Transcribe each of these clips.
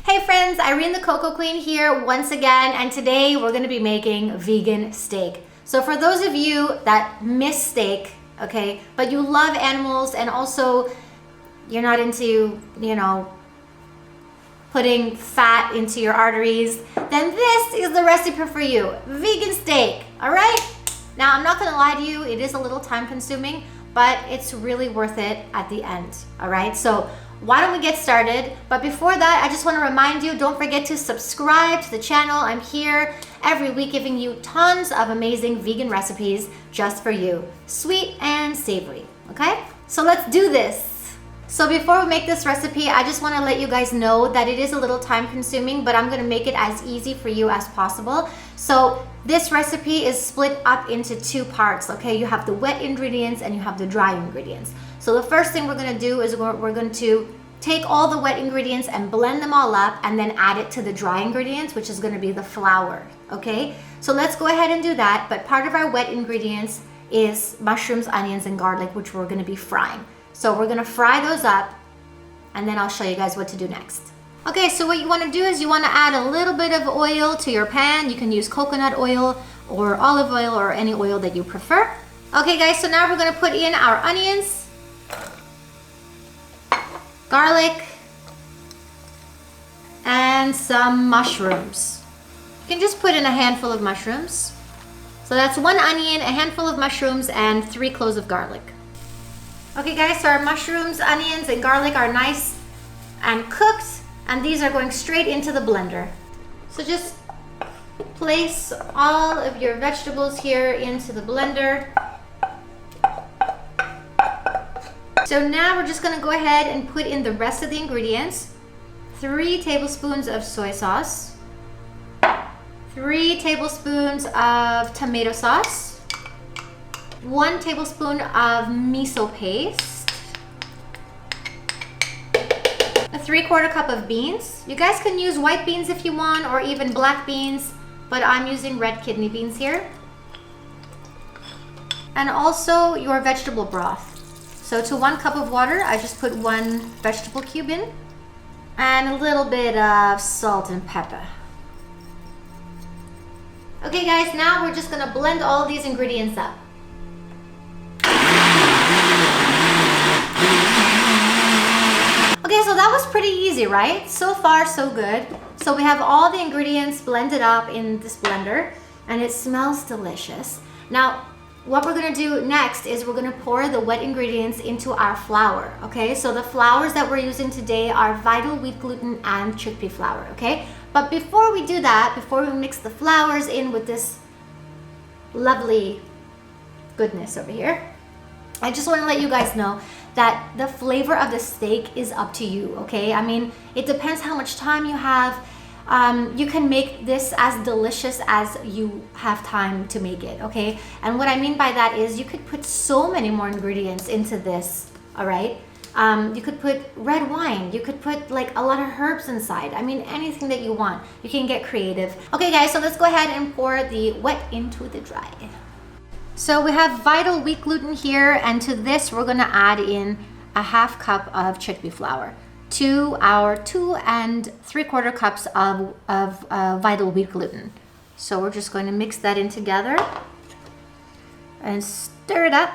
Hey friends, Irene the Cocoa Queen here once again, and today we're going to be making vegan steak. So for those of you that miss steak, okay, but you love animals and also you're not into, putting fat into your arteries, then this is the recipe for you. Vegan steak, all right? Now, I'm not going to lie to you, it is a little time consuming, but it's really worth it at the end, all right? So why don't we get started? But before that, I just want to remind you, don't forget to subscribe to the channel. I'm here every week giving you tons of amazing vegan recipes just for you, sweet and savory, okay? So let's do this. So before we make this recipe, I just want to let you guys know that it is a little time consuming, but I'm going to make it as easy for you as possible. So this recipe is split up into two parts, okay? You have the wet ingredients and you have the dry ingredients. So the first thing we're going to do is we're going to take all the wet ingredients and blend them all up and then add it to the dry ingredients, which is going to be the flour, okay? So let's go ahead and do that. But part of our wet ingredients is mushrooms, onions, and garlic, which we're going to be frying. So we're going to fry those up and then I'll show you guys what to do next. Okay, so what you want to do is you want to add a little bit of oil to your pan. You can use coconut oil or olive oil or any oil that you prefer. Okay guys, so now we're going to put in our onions, garlic, and some mushrooms. You can just put in a handful of mushrooms. So that's 1 onion, a handful of mushrooms, and 3 cloves of garlic. Okay guys, so our mushrooms, onions, and garlic are nice and cooked, and these are going straight into the blender. So just place all of your vegetables here into the blender. So now we're just going to go ahead and put in the rest of the ingredients. 3 tablespoons of soy sauce, 3 tablespoons of tomato sauce, 1 tablespoon of miso paste, a 3/4 cup of beans. You guys can use white beans if you want, or even black beans, but I'm using red kidney beans here. And also your vegetable broth. So to 1 cup of water, I just put 1 vegetable cube in and a little bit of salt and pepper. Okay guys, now we're just gonna blend all these ingredients up. Okay, so that was pretty easy, right? So far, so good. So we have all the ingredients blended up in this blender and it smells delicious. Now, what we're gonna do next is we're gonna pour the wet ingredients into our flour, okay? So the flours that we're using today are vital wheat gluten and chickpea flour, okay? But before we do that, before we mix the flours in with this lovely goodness over here, I just wanna let you guys know that the flavor of the steak is up to you, okay? I mean, it depends how much time you have. You can make this as delicious as you have time to make it, okay? And what I mean by that is you could put so many more ingredients into this, all right? You could put red wine, you could put like a lot of herbs inside. I mean, anything that you want. You can get creative. Okay guys, so let's go ahead and pour the wet into the dry. So we have vital wheat gluten here, and to this we're gonna add in a 1/2 cup of chickpea flour to our 2 3/4 cups of vital wheat gluten. So we're just going to mix that in together and stir it up.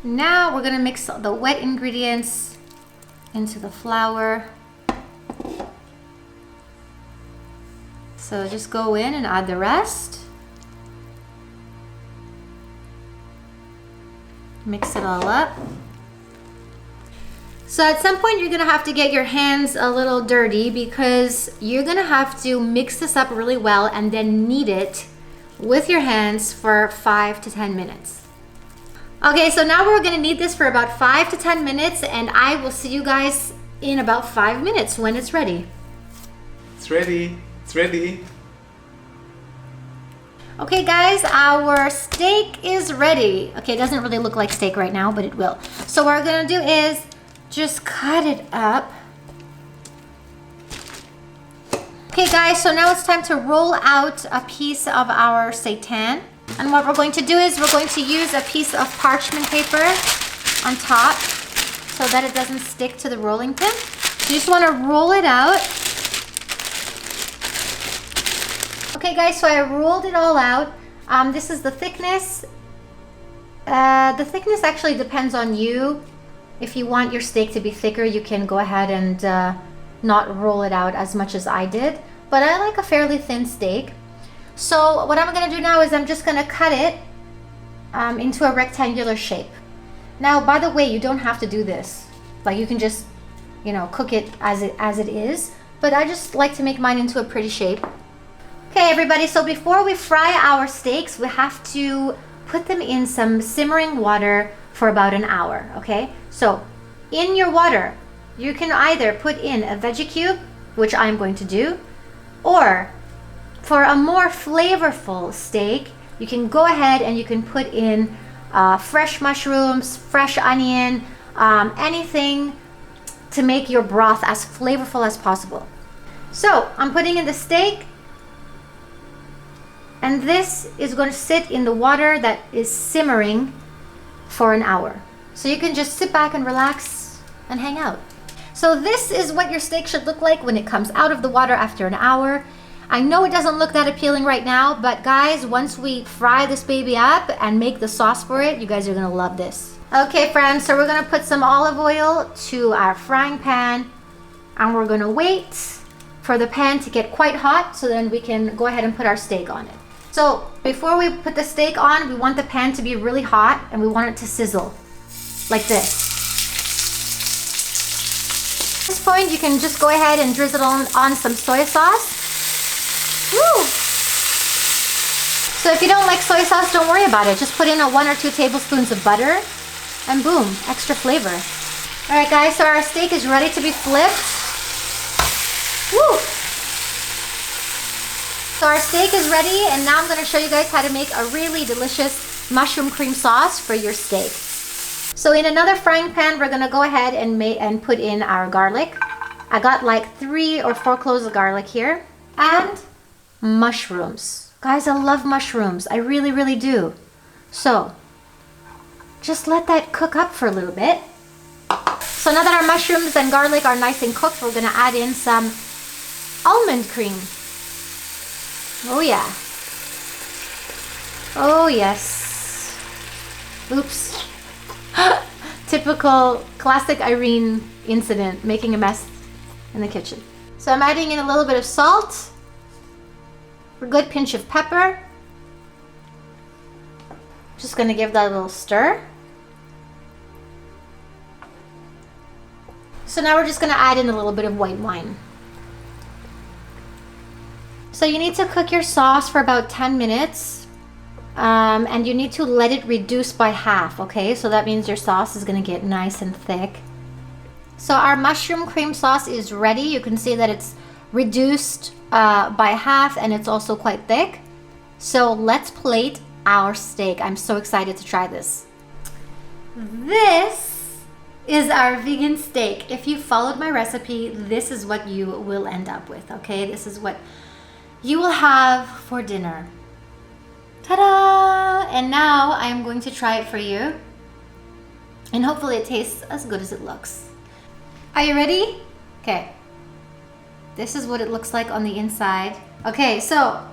Now we're gonna mix the wet ingredients into the flour. So just go in and add the rest. Mix it all up. So at some point you're gonna have to get your hands a little dirty because you're gonna have to mix this up really well and then knead it with your hands for 5 to 10 minutes. Okay, so now we're gonna knead this for about 5 to 10 minutes and I will see you guys in about 5 minutes when it's ready. It's ready, it's ready. Okay guys, our steak is ready. Okay, it doesn't really look like steak right now, but it will. So what we're gonna do is just cut it up. Okay guys, so now it's time to roll out a piece of our seitan. And what we're going to do is we're going to use a piece of parchment paper on top so that it doesn't stick to the rolling pin. You just want to roll it out. Okay guys, so I rolled it all out. This is the thickness. The thickness actually depends on you. If you want your steak to be thicker, you can go ahead and not roll it out as much as I did. But I like a fairly thin steak. So what I'm going to do now is I'm just going to cut it into a rectangular shape. Now, by the way, you don't have to do this. Like you can just, you know, cook it as it is. But I just like to make mine into a pretty shape. Okay, everybody, so before we fry our steaks, we have to put them in some simmering water for about an hour, okay? So in your water, you can either put in a veggie cube, which I'm going to do, or for a more flavorful steak, you can go ahead and you can put in fresh mushrooms, fresh onion, anything to make your broth as flavorful as possible. So I'm putting in the steak, and this is going to sit in the water that is simmering for an hour. So you can just sit back and relax and hang out. So this is what your steak should look like when it comes out of the water after an hour. I know it doesn't look that appealing right now, but guys, once we fry this baby up and make the sauce for it, you guys are gonna love this. Okay friends, so we're gonna put some olive oil to our frying pan, and we're gonna wait for the pan to get quite hot so then we can go ahead and put our steak on it. So before we put the steak on, we want the pan to be really hot and we want it to sizzle like this. At this point, you can just go ahead and drizzle on some soy sauce. Woo! So if you don't like soy sauce, don't worry about it. Just put in 1 or 2 tablespoons of butter and boom, extra flavor. All right guys, so our steak is ready to be flipped. Woo! So our steak is ready, and now I'm going to show you guys how to make a really delicious mushroom cream sauce for your steak. So in another frying pan, we're going to go ahead and put in our garlic. I got like 3 or 4 cloves of garlic here. And mushrooms. Guys, I love mushrooms. I really, really do. So just let that cook up for a little bit. So now that our mushrooms and garlic are nice and cooked, we're going to add in some almond cream. Oh yeah. Oh yes. Oops. Typical classic Irene incident, making a mess in the kitchen. So I'm adding in a little bit of salt, a good pinch of pepper. Just gonna give that a little stir. So now we're just gonna add in a little bit of white wine. So you need to cook your sauce for about 10 minutes and you need to let it reduce by half, okay? So that means your sauce is gonna get nice and thick. So our mushroom cream sauce is ready. You can see that it's reduced by half and it's also quite thick. So let's plate our steak. I'm so excited to try this. This is our vegan steak. If you followed my recipe, this is what you will end up with, okay? This is what you will have for dinner. Ta-da! And now I am going to try it for you. And hopefully it tastes as good as it looks. Are you ready? Okay. This is what it looks like on the inside. Okay, so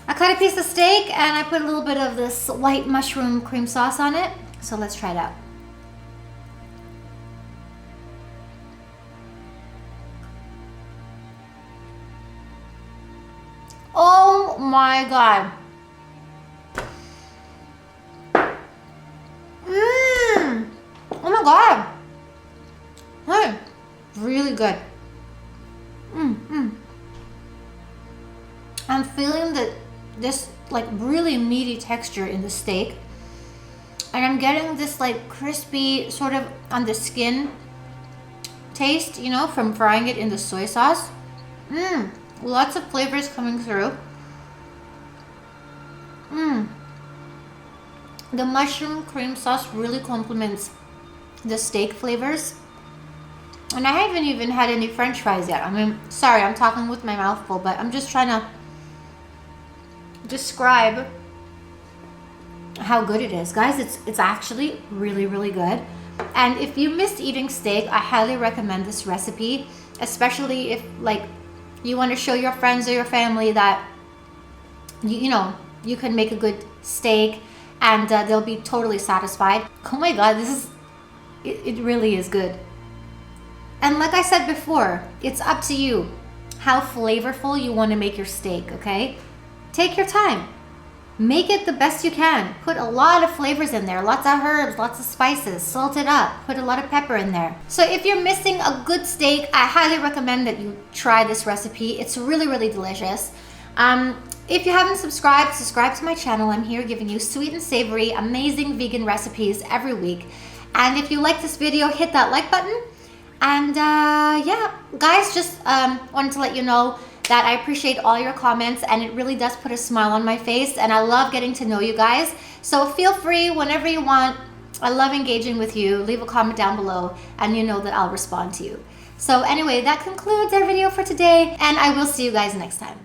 I cut a piece of steak and I put a little bit of this white mushroom cream sauce on it. So let's try it out. Oh my God. Oh my God. Hey, really good. I'm feeling this like really meaty texture in the steak. And I'm getting this like crispy sort of on the skin taste, you know, from frying it in the soy sauce. Lots of flavors coming through. The mushroom cream sauce really complements the steak flavors. And I haven't even had any French fries yet. I mean, sorry, I'm talking with my mouth full, but I'm just trying to describe how good it is. Guys, it's actually really, really good. And if you missed eating steak, I highly recommend this recipe. especially if like you want to show your friends or your family that you know you can make a good steak, and they'll be totally satisfied. Oh my god, it really is good. And like I said before, it's up to you how flavorful you want to make your steak, okay? Take your time. Make it the best you can. Put a lot of flavors in there, lots of herbs, lots of spices, salt it up, put a lot of pepper in there. So if you're missing a good steak, I highly recommend that you try this recipe. It's really, really delicious. If you haven't subscribed, subscribe to my channel. I'm here giving you sweet and savory, amazing vegan recipes every week. And if you like this video, hit that like button. And yeah, guys, just wanted to let you know that I appreciate all your comments, and it really does put a smile on my face, and I love getting to know you guys. So feel free whenever you want. I love engaging with you. Leave a comment down below, and you know that I'll respond to you. So anyway, that concludes our video for today, and I will see you guys next time.